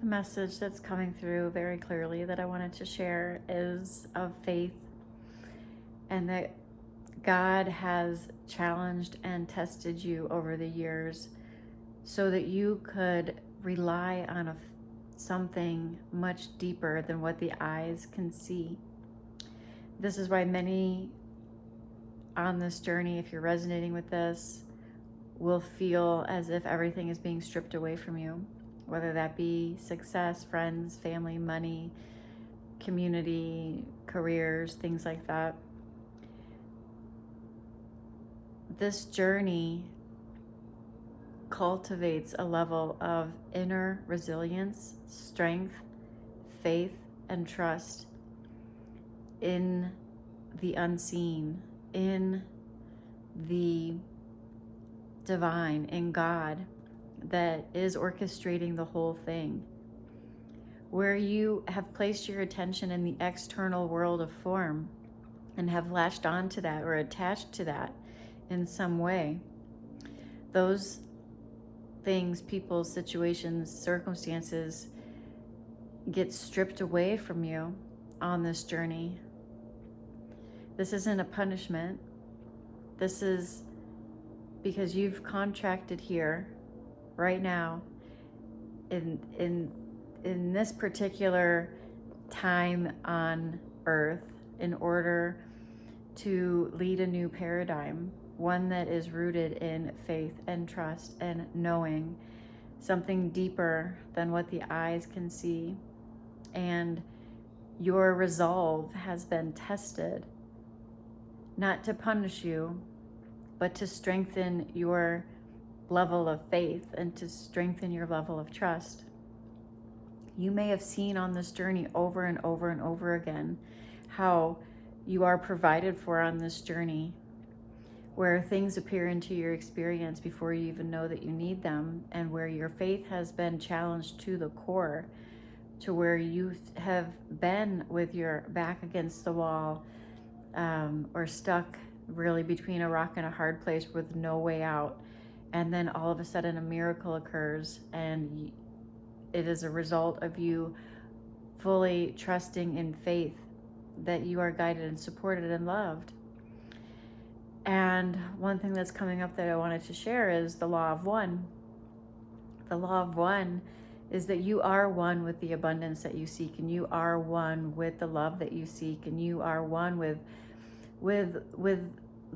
The message that's coming through very clearly that I wanted to share is of faith, and that God has challenged and tested you over the years so that you could rely on something much deeper than what the eyes can see. This is why many on this journey, if you're resonating with this, will feel as if everything is being stripped away from you, whether that be success, friends, family, money, community, careers, things like that. This journey cultivates a level of inner resilience, strength, faith, and trust in the unseen, in the divine, in God that is orchestrating the whole thing. Where you have placed your attention in the external world of form and have latched onto that or attached to that in some way, those things, people, situations, circumstances get stripped away from you on this journey. This isn't a punishment. This is because you've contracted here right now in this particular time on earth in order to lead a new paradigm, one that is rooted in faith and trust and knowing something deeper than what the eyes can see. And your resolve has been tested, not to punish you, but to strengthen your level of faith and to strengthen your level of trust. You may have seen on this journey over and over and over again how you are provided for on this journey, where things appear into your experience before you even know that you need them, and where your faith has been challenged to the core, to where you have been with your back against the wall, or stuck really between a rock and a hard place with no way out. And then all of a sudden a miracle occurs, and it is a result of you fully trusting in faith that you are guided and supported and loved. And one thing that's coming up that I wanted to share is the law of one. The law of one is that you are one with the abundance that you seek, and you are one with the love that you seek, and you are one with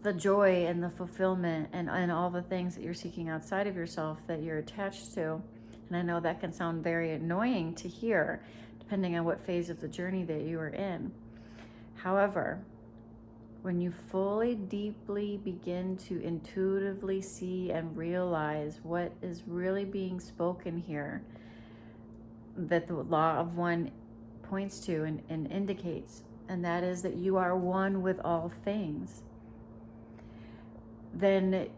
the joy and the fulfillment and all the things that you're seeking outside of yourself that you're attached to. And I know that can sound very annoying to hear, depending on what phase of the journey that you are in. However, when you fully, deeply begin to intuitively see and realize what is really being spoken here, that the law of one points to and indicates, and that is that you are one with all things, then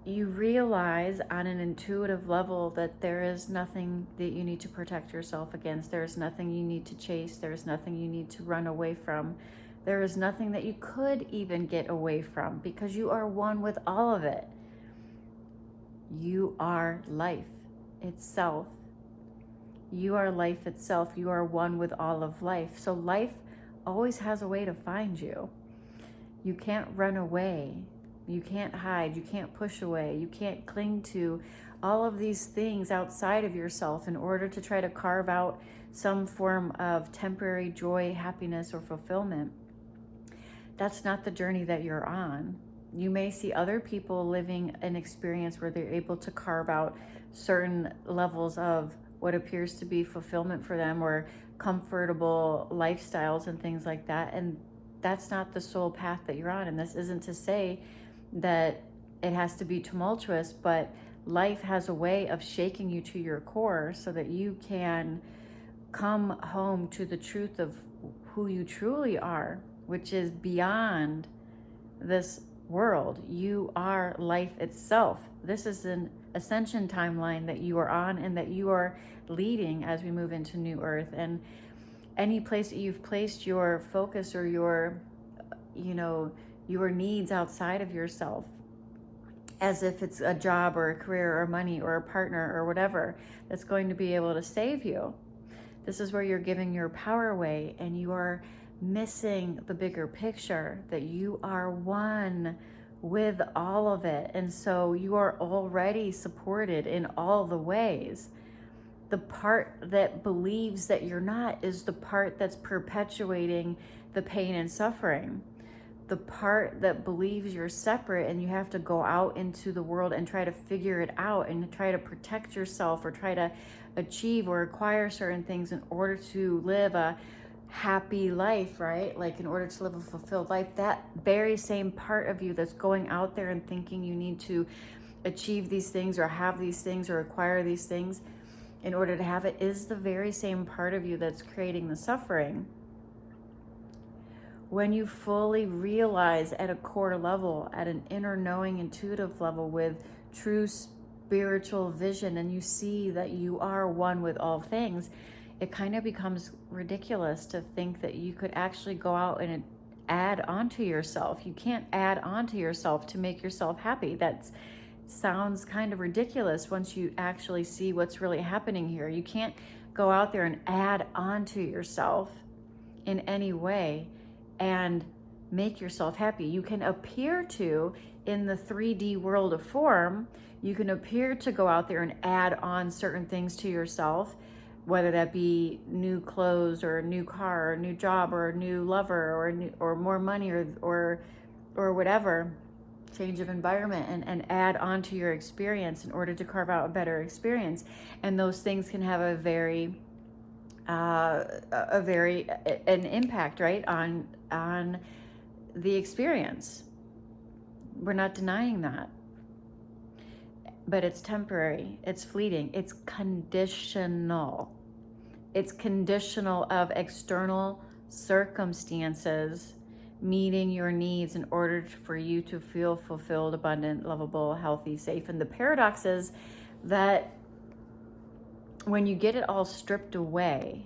you realize on an intuitive level that there is nothing that you need to protect yourself against. There is nothing you need to chase. There is nothing you need to run away from. There is nothing that you could even get away from, because you are one with all of it. You are life itself. You are life itself. You are one with all of life. So life always has a way to find you. You can't run away. You can't hide. You can't push away. You can't cling to all of these things outside of yourself in order to try to carve out some form of temporary joy, happiness, or fulfillment. That's not the journey that you're on. You may see other people living an experience where they're able to carve out certain levels of what appears to be fulfillment for them, or comfortable lifestyles and things like that. And that's not the sole path that you're on. And this isn't to say that it has to be tumultuous, but life has a way of shaking you to your core so that you can come home to the truth of who you truly are, which is beyond this world. You are life itself. This is an ascension timeline that you are on and that you are leading as we move into new earth. And any place that you've placed your focus or your needs outside of yourself as if it's a job or a career or money or a partner or whatever that's going to be able to save you. This is where you're giving your power away, and you are missing the bigger picture, that you are one with all of it. And so you are already supported in all the ways. The part that believes that you're not is the part that's perpetuating the pain and suffering. The part that believes you're separate and you have to go out into the world and try to figure it out and try to protect yourself or try to achieve or acquire certain things in order to live a happy life, right? Like in order to live a fulfilled life, that very same part of you that's going out there and thinking you need to achieve these things or have these things or acquire these things in order to have it is the very same part of you that's creating the suffering. When you fully realize at a core level, at an inner knowing, intuitive level with true spiritual vision, and you see that you are one with all things, it kind of becomes ridiculous to think that you could actually go out and add onto yourself. You can't add onto yourself to make yourself happy. That sounds kind of ridiculous once you actually see what's really happening here. You can't go out there and add onto yourself in any way and make yourself happy. You can appear to, in the 3D world of form, you can appear to go out there and add on certain things to yourself, whether that be new clothes or a new car or a new job or a new lover or more money or whatever, change of environment, and add on to your experience in order to carve out a better experience. And those things can have an impact, right, on the experience. We're not denying that, but it's temporary, it's fleeting, it's conditional. It's conditional of external circumstances meeting your needs in order for you to feel fulfilled, abundant, lovable, healthy, safe. And the paradox is that when you get it all stripped away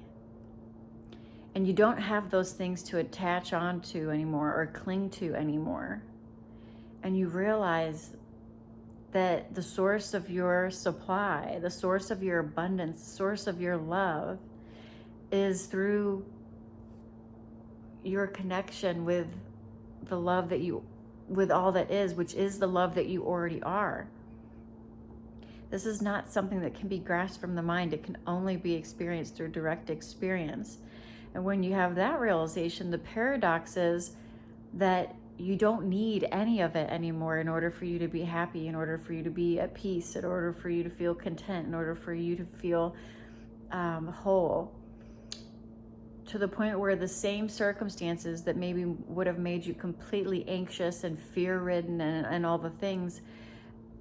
and you don't have those things to attach onto anymore or cling to anymore, and you realize that the source of your supply, the source of your abundance, the source of your love is through your connection with the love that you, with all that is, which is the love that you already are. This is not something that can be grasped from the mind. It can only be experienced through direct experience. And when you have that realization, the paradox is that you don't need any of it anymore in order for you to be happy, in order for you to be at peace, in order for you to feel content, in order for you to feel whole. To the point where the same circumstances that maybe would have made you completely anxious and fear-ridden and all the things,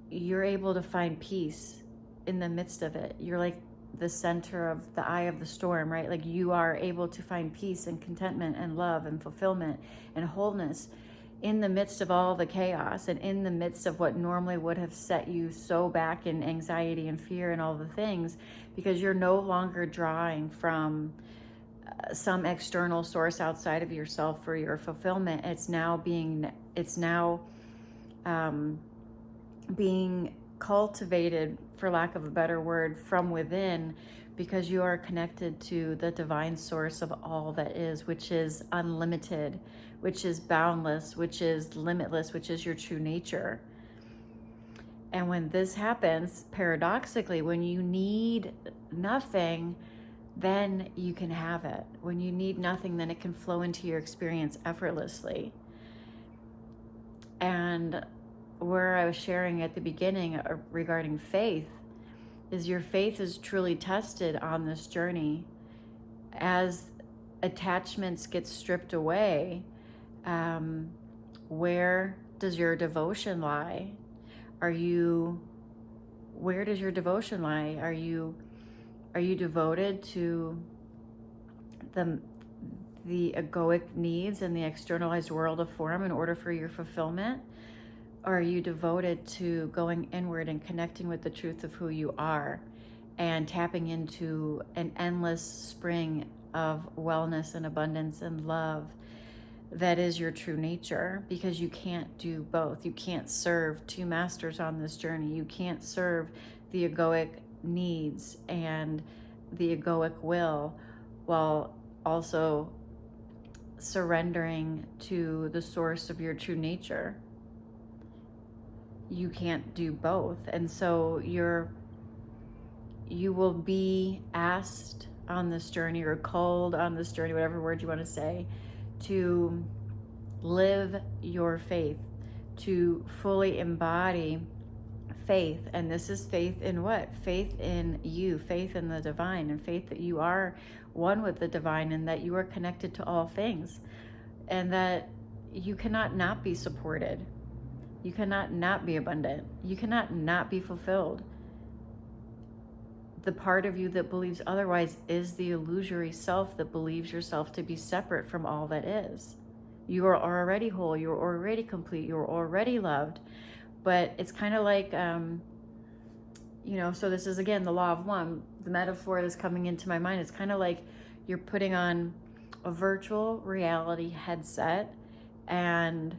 you're able to find peace in the midst of it. You're like the center of the eye of the storm, right? Like you are able to find peace and contentment and love and fulfillment and wholeness in the midst of all the chaos and in the midst of what normally would have set you so back in anxiety and fear and all the things, because you're no longer drawing from some external source outside of yourself for your fulfillment. It's now being cultivated, for lack of a better word, from within, because you are connected to the divine source of all that is, which is unlimited, which is boundless, which is limitless, which is your true nature. And when this happens, paradoxically, when you need nothing, then you can have it. When you need nothing, then it can flow into your experience effortlessly. And where I was sharing at the beginning regarding faith is your faith is truly tested on this journey. As attachments get stripped away, where does your devotion lie? Where does your devotion lie? Are you devoted to the egoic needs and the externalized world of form in order for your fulfillment? Or are you devoted to going inward and connecting with the truth of who you are and tapping into an endless spring of wellness and abundance and love that is your true nature, because you can't do both. You can't serve two masters on this journey. You can't serve the egoic needs and the egoic will while also surrendering to the source of your true nature. You can't do both. And so you will be asked on this journey, or called on this journey, whatever word you want to say, to live your faith, to fully embody faith. And this is faith in what? Faith in you, faith in the divine, and faith that you are one with the divine, and that you are connected to all things, and that you cannot not be supported. You cannot not be abundant. You cannot not be fulfilled. The part of you that believes otherwise is the illusory self that believes yourself to be separate from all that is. You are already whole. You're already complete. You're already loved. But it's kind of like, so this is, again, the law of one. The metaphor that's coming into my mind, it's kind of like you're putting on a virtual reality headset, and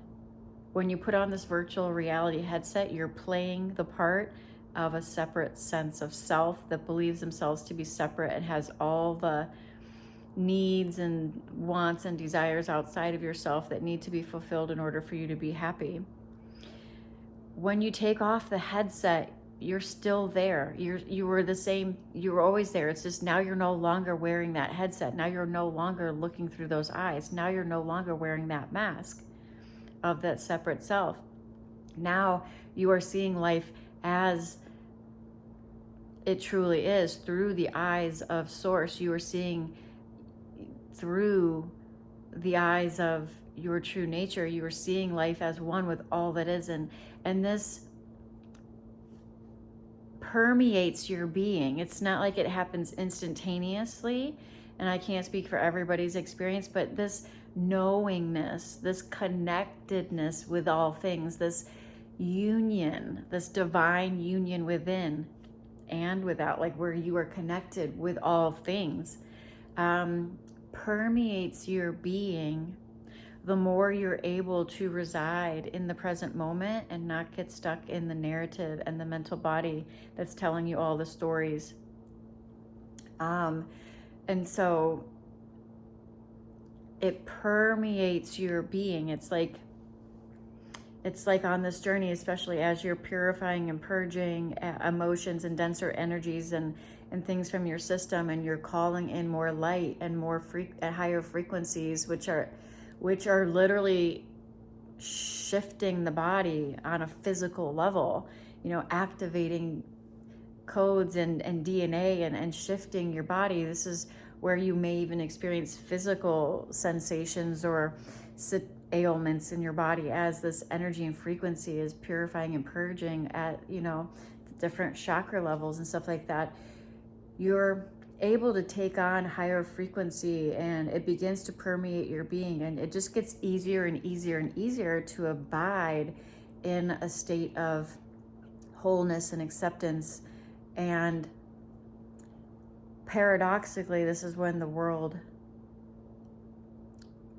when you put on this virtual reality headset, you're playing the part of a separate sense of self that believes themselves to be separate and has all the needs and wants and desires outside of yourself that need to be fulfilled in order for you to be happy. When you take off the headset, you're still there. You were the same. You were always there. It's just now you're no longer wearing that headset. Now you're no longer looking through those eyes. Now you're no longer wearing that mask of that separate self. Now you are seeing life as it truly is, through the eyes of Source. You are seeing through the eyes of your true nature. You are seeing life as one with all that is, and this permeates your being. It's not like it happens instantaneously, and I can't speak for everybody's experience, but this knowingness, this connectedness with all things, this union, this divine union within and without, like where you are connected with all things, permeates your being. The more you're able to reside in the present moment and not get stuck in the narrative and the mental body that's telling you all the stories. And so it permeates your being. It's like on this journey, especially as you're purifying and purging emotions and denser energies and things from your system, and you're calling in more light and more higher frequencies, which are literally shifting the body on a physical level, activating codes and DNA and shifting your body. This is where you may even experience physical sensations or ailments in your body as this energy and frequency is purifying and purging at, different chakra levels and stuff like that. You're able to take on higher frequency, and it begins to permeate your being, and it just gets easier and easier and easier to abide in a state of wholeness and acceptance. And paradoxically, this is when the world,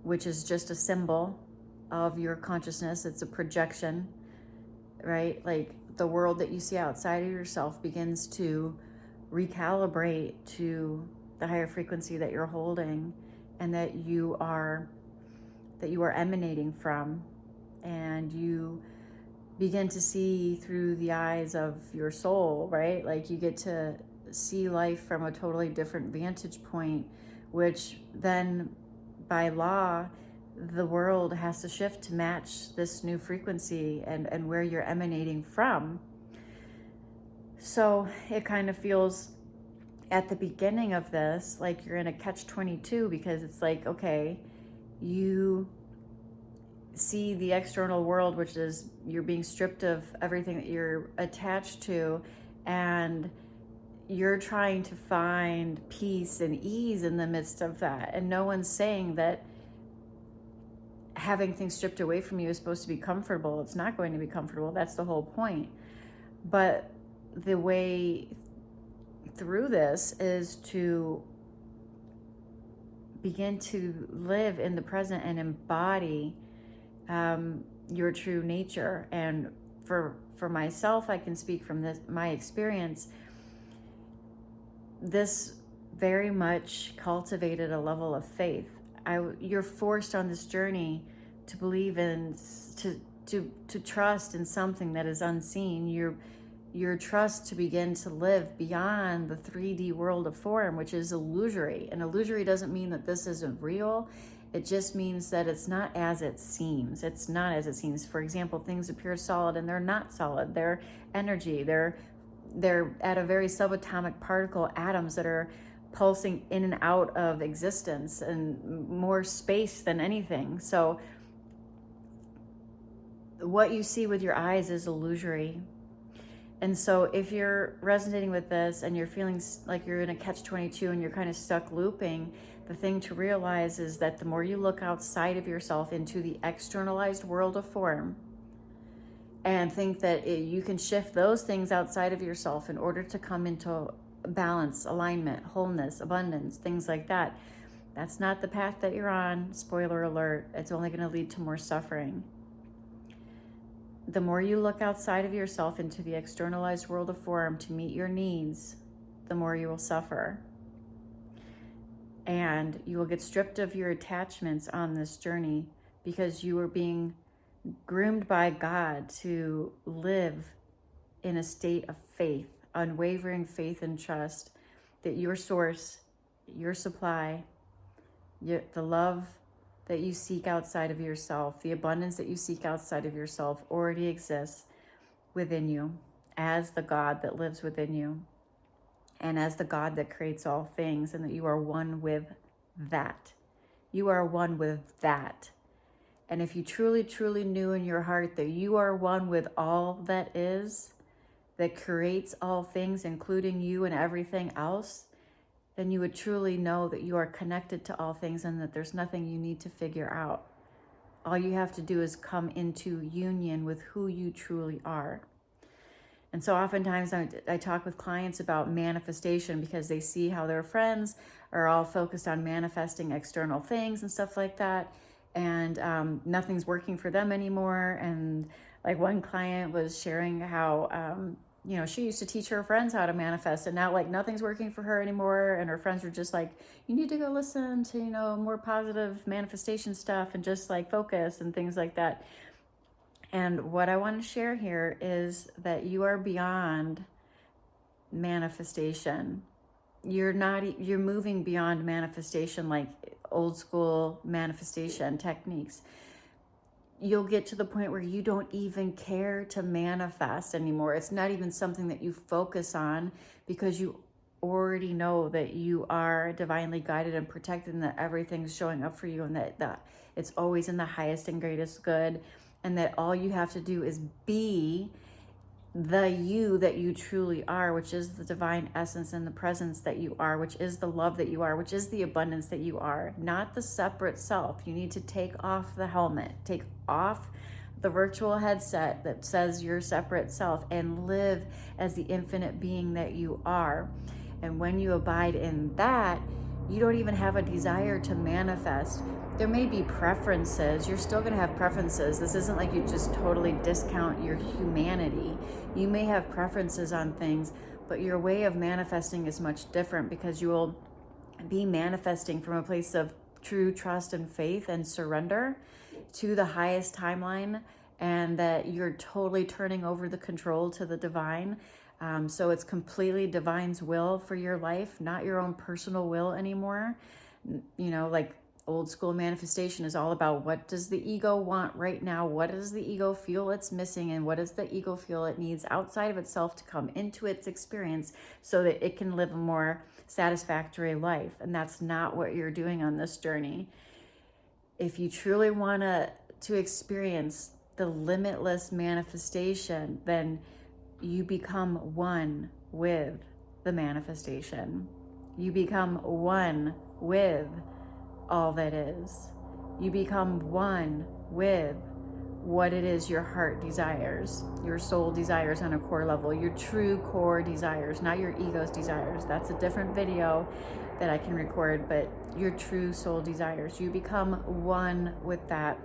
which is just a symbol of your consciousness, it's a projection, right? Like the world that you see outside of yourself begins to recalibrate to the higher frequency that you're holding and that you are emanating from. And you begin to see through the eyes of your soul, right? Like you get to see life from a totally different vantage point, which then by law, the world has to shift to match this new frequency and where you're emanating from. So it kind of feels at the beginning of this like you're in a catch-22, because it's like, okay, you see the external world, which is you're being stripped of everything that you're attached to, and you're trying to find peace and ease in the midst of that. And no one's saying that having things stripped away from you is supposed to be comfortable. It's not going to be comfortable. That's the whole point. But the way through this is to begin to live in the present and embody your true nature. And for myself, I can speak from my experience. This very much cultivated a level of faith. You're forced on this journey to believe in, to trust in something that is unseen. Your trust to begin to live beyond the 3D world of form, which is illusory. And illusory doesn't mean that this isn't real. It just means that it's not as it seems. It's not as it seems. For example, things appear solid and they're not solid. They're energy. They're at a very subatomic particle, atoms that are pulsing in and out of existence and more space than anything. So what you see with your eyes is illusory. And so if you're resonating with this and you're feeling like you're in a catch-22 and you're kind of stuck looping, the thing to realize is that the more you look outside of yourself into the externalized world of form and think that you can shift those things outside of yourself in order to come into balance, alignment, wholeness, abundance, things like that, that's not the path that you're on. Spoiler alert, it's only going to lead to more suffering. The more you look outside of yourself into the externalized world of form to meet your needs, the more you will suffer. And you will get stripped of your attachments on this journey because you are being groomed by God to live in a state of faith, unwavering faith and trust that your source, your supply, the love that you seek outside of yourself, the abundance that you seek outside of yourself already exists within you as the God that lives within you and as the God that creates all things, and that you are one with that. You are one with that. And if you truly, truly knew in your heart that you are one with all that is, that creates all things, including you and everything else, then you would truly know that you are connected to all things and that there's nothing you need to figure out. All you have to do is come into union with who you truly are. And so oftentimes I talk with clients about manifestation because they see how their friends are all focused on manifesting external things and stuff like that. And nothing's working for them anymore. And like one client was sharing how, she used to teach her friends how to manifest, and now like nothing's working for her anymore. And her friends were just like, you need to go listen to, more positive manifestation stuff and just like focus and things like that. And what I want to share here is that you are beyond manifestation. You're moving beyond manifestation, like old school manifestation techniques. You'll get to the point where you don't even care to manifest anymore. It's not even something that you focus on because you already know that you are divinely guided and protected and that everything's showing up for you and that it's always in the highest and greatest good, and that all you have to do is be the you that you truly are, which is the divine essence and the presence that you are, which is the love that you are, which is the abundance that you are, not the separate self. You need to take off the helmet, take off the virtual headset that says you're separate self, and live as the infinite being that you are. And when you abide in that, you don't even have a desire to manifest. There may be preferences. You're still going to have preferences. This isn't like you just totally discount your humanity. You may have preferences on things, but your way of manifesting is much different because you will be manifesting from a place of true trust and faith and surrender to the highest timeline, and that you're totally turning over the control to the divine. So it's completely divine's will for your life, not your own personal will anymore. Like old school manifestation is all about what does the ego want right now? What does the ego feel it's missing? And what does the ego feel it needs outside of itself to come into its experience so that it can live a more satisfactory life? And that's not what you're doing on this journey. If you truly want to experience the limitless manifestation, then you become one with the manifestation. You become one with all that is. You become one with what it is your heart desires, your soul desires on a core level, your true core desires, not your ego's desires. That's a different video. that I can record, but your true soul desires. You become one with that.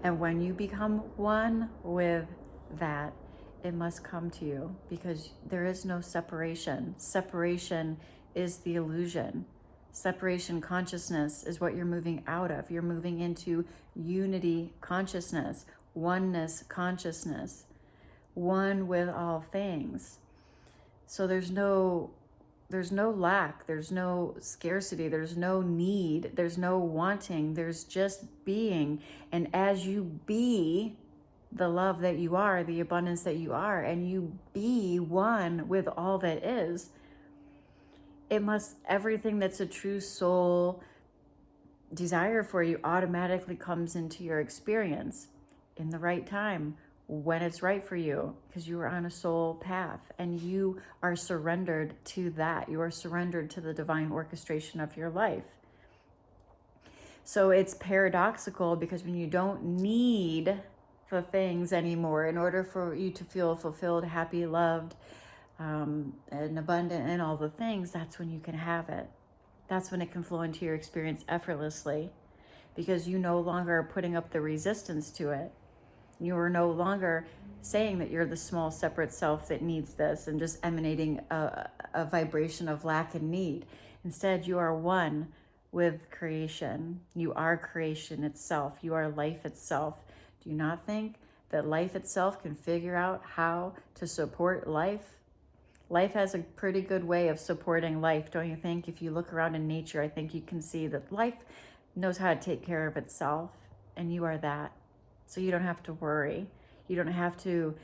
And when you become one with that, it must come to you, because there is no separation. Separation is the illusion. Separation consciousness is what you're moving out of. You're moving into unity consciousness, oneness consciousness, one with all things. So there's no lack, there's no scarcity, there's no need, there's no wanting, there's just being. And as you be the love that you are, the abundance that you are, and you be one with all that is, everything that's a true soul desire for you automatically comes into your experience in the right time, when it's right for you, because you are on a soul path and you are surrendered to that. You are surrendered to the divine orchestration of your life. So it's paradoxical, because when you don't need the things anymore in order for you to feel fulfilled, happy, loved, and abundant, and all the things, that's when you can have it. That's when it can flow into your experience effortlessly, because you no longer are putting up the resistance to it. You are no longer saying that you're the small separate self that needs this and just emanating a vibration of lack and need. Instead, you are one with creation. You are creation itself. You are life itself. Do you not think that life itself can figure out how to support life? Life has a pretty good way of supporting life, don't you think? If you look around in nature, I think you can see that life knows how to take care of itself, and you are that. So you don't have to worry. You don't have to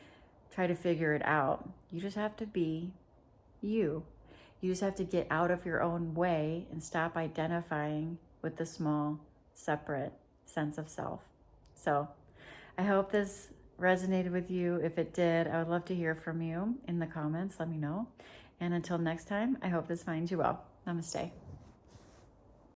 try to figure it out. You just have to be you. You just have to get out of your own way and stop identifying with the small, separate sense of self. So I hope this resonated with you. If it did, I would love to hear from you in the comments. Let me know. And until next time, I hope this finds you well. Namaste.